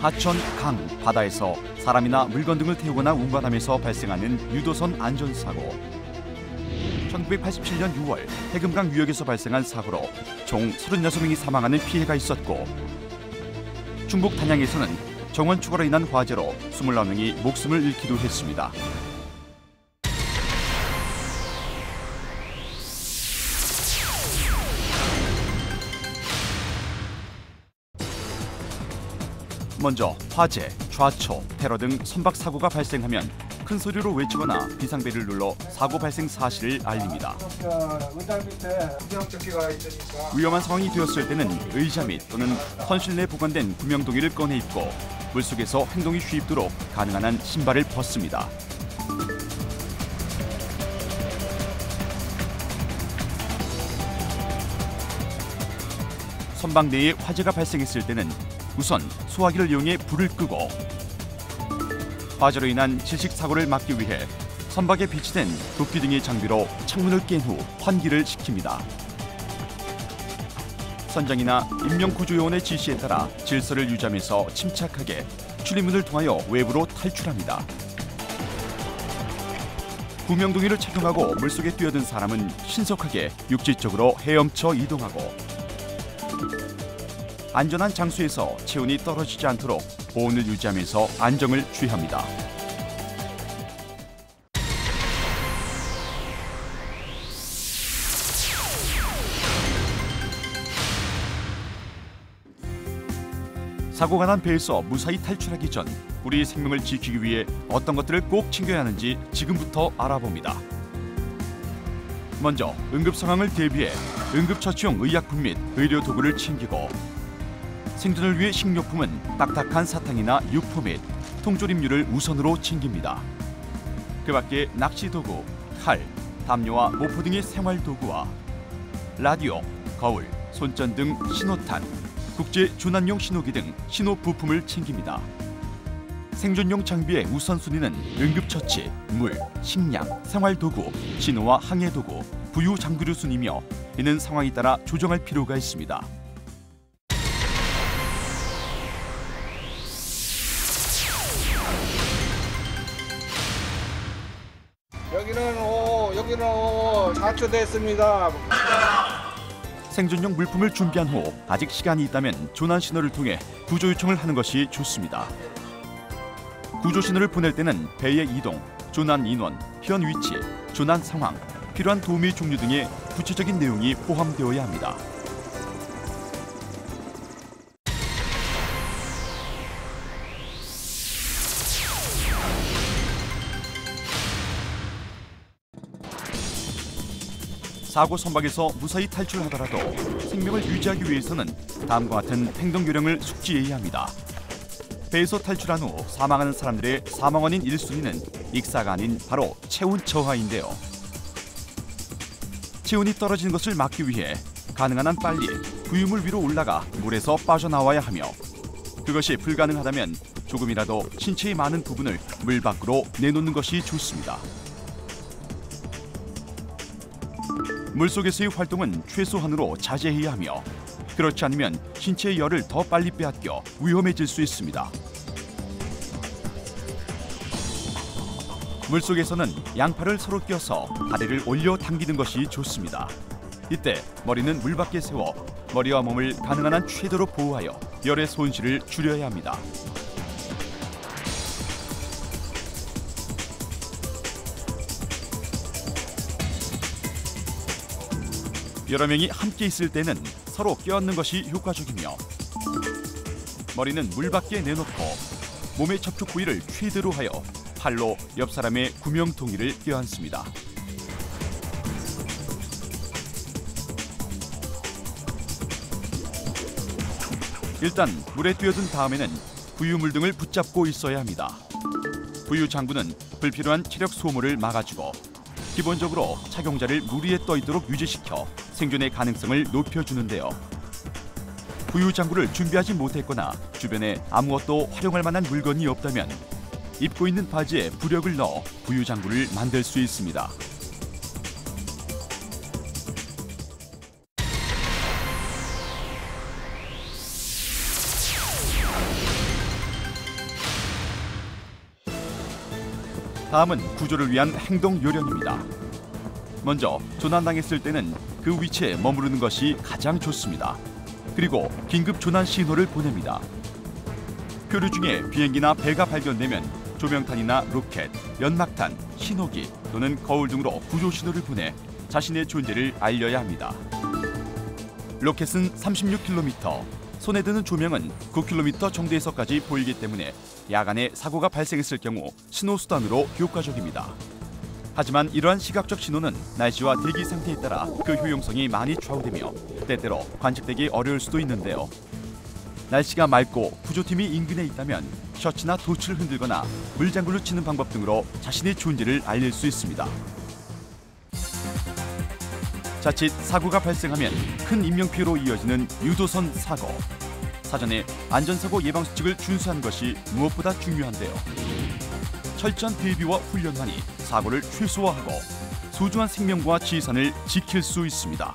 하천, 강, 바다에서 사람이나 물건 등을 태우거나 운반하면서 발생하는 유도선 안전사고. 1987년 6월 해금강 유역에서 발생한 사고로 총 36명이 사망하는 피해가 있었고, 충북 단양에서는 정원 추가로 인한 화재로 29명이 목숨을 잃기도 했습니다. 먼저 화재, 좌초, 테러 등 선박 사고가 발생하면 큰 소리로 외치거나 비상벨을 눌러 사고 발생 사실을 알립니다. 위험한 상황이 되었을 때는 의자 및 또는 선실 내 보관된 구명동이를 꺼내 입고 물속에서 행동이 쉽도록 가능한 한 신발을 벗습니다. 선박 내에 화재가 발생했을 때는 우선 소화기를 이용해 불을 끄고, 화재로 인한 질식 사고를 막기 위해 선박에 비치된 도끼 등의 장비로 창문을 깬 후 환기를 시킵니다. 선장이나 임명구조요원의 지시에 따라 질서를 유지하면서 침착하게 출입문을 통하여 외부로 탈출합니다. 구명동이를 착용하고 물속에 뛰어든 사람은 신속하게 육지 쪽으로 헤엄쳐 이동하고, 안전한 장소에서 체온이 떨어지지 않도록 보온을 유지하면서 안정을 취합니다. 사고가 난 배에서 무사히 탈출하기 전 우리의 생명을 지키기 위해 어떤 것들을 꼭 챙겨야 하는지 지금부터 알아봅니다. 먼저 응급 상황을 대비해 응급처치용 의약품 및 의료 도구를 챙기고, 생존을 위해 식료품은 딱딱한 사탕이나 육포 및 통조림류를 우선으로 챙깁니다. 그 밖에 낚시 도구, 칼, 담요와 모포 등의 생활 도구와 라디오, 거울, 손전 등 신호탄, 국제 조난용 신호기 등 신호 부품을 챙깁니다. 생존용 장비의 우선순위는 응급처치, 물, 식량, 생활도구, 신호와 항해도구, 부유 장비류 순이며 이는 상황에 따라 조정할 필요가 있습니다. 여기는 자초됐습니다. 생존용 물품을 준비한 후 아직 시간이 있다면 조난 신호를 통해 구조 요청을 하는 것이 좋습니다. 구조 신호를 보낼 때는 배의 이동, 조난 인원, 현 위치, 조난 상황, 필요한 도움의 종류 등의 구체적인 내용이 포함되어야 합니다. 사고 선박에서 무사히 탈출하더라도 생명을 유지하기 위해서는 다음과 같은 행동 요령을 숙지해야 합니다. 배에서 탈출한 후 사망하는 사람들의 사망 원인 1순위는 익사가 아닌 바로 체온 저하인데요. 체온이 떨어지는 것을 막기 위해 가능한 한 빨리 부유물 위로 올라가 물에서 빠져나와야 하며, 그것이 불가능하다면 조금이라도 신체의 많은 부분을 물 밖으로 내놓는 것이 좋습니다. 물속에서의 활동은 최소한으로 자제해야 하며, 그렇지 않으면 신체의 열을 더 빨리 빼앗겨 위험해질 수 있습니다. 물속에서는 양팔을 서로 껴서 다리를 올려 당기는 것이 좋습니다. 이때 머리는 물 밖에 세워 머리와 몸을 가능한 한 최대로 보호하여 열의 손실을 줄여야 합니다. 여러 명이 함께 있을 때는 서로 껴안는 것이 효과적이며, 머리는 물 밖에 내놓고 몸의 접촉 부위를 최대로 하여 팔로 옆 사람의 구명통이를 껴안습니다. 일단 물에 뛰어든 다음에는 부유물 등을 붙잡고 있어야 합니다. 부유 장구는 불필요한 체력 소모를 막아주고, 기본적으로 착용자를 물 위에 떠 있도록 유지시켜 생존의 가능성을 높여주는데요. 부유 장구를 준비하지 못했거나 주변에 아무것도 활용할 만한 물건이 없다면 입고 있는 바지에 부력을 넣어 부유 장구를 만들 수 있습니다. 다음은 구조를 위한 행동 요령입니다. 먼저 조난당했을 때는 그 위치에 머무르는 것이 가장 좋습니다. 그리고 긴급 조난 신호를 보냅니다. 표류 중에 비행기나 배가 발견되면 조명탄이나 로켓, 연막탄, 신호기 또는 거울 등으로 구조 신호를 보내 자신의 존재를 알려야 합니다. 로켓은 36km, 손에 드는 조명은 9km 정도에서까지 보이기 때문에 야간에 사고가 발생했을 경우 신호수단으로 효과적입니다. 하지만 이러한 시각적 신호는 날씨와 대기 상태에 따라 그 효용성이 많이 좌우되며 때때로 관측되기 어려울 수도 있는데요. 날씨가 맑고 구조팀이 인근에 있다면 셔츠나 돛을 흔들거나 물장구를 치는 방법 등으로 자신의 존재를 알릴 수 있습니다. 자칫 사고가 발생하면 큰 인명피해로 이어지는 유도선 사고. 사전에 안전사고 예방수칙을 준수하는 것이 무엇보다 중요한데요. 철저한 대비와 훈련만이 사고를 최소화하고 소중한 생명과 지산을 지킬 수 있습니다.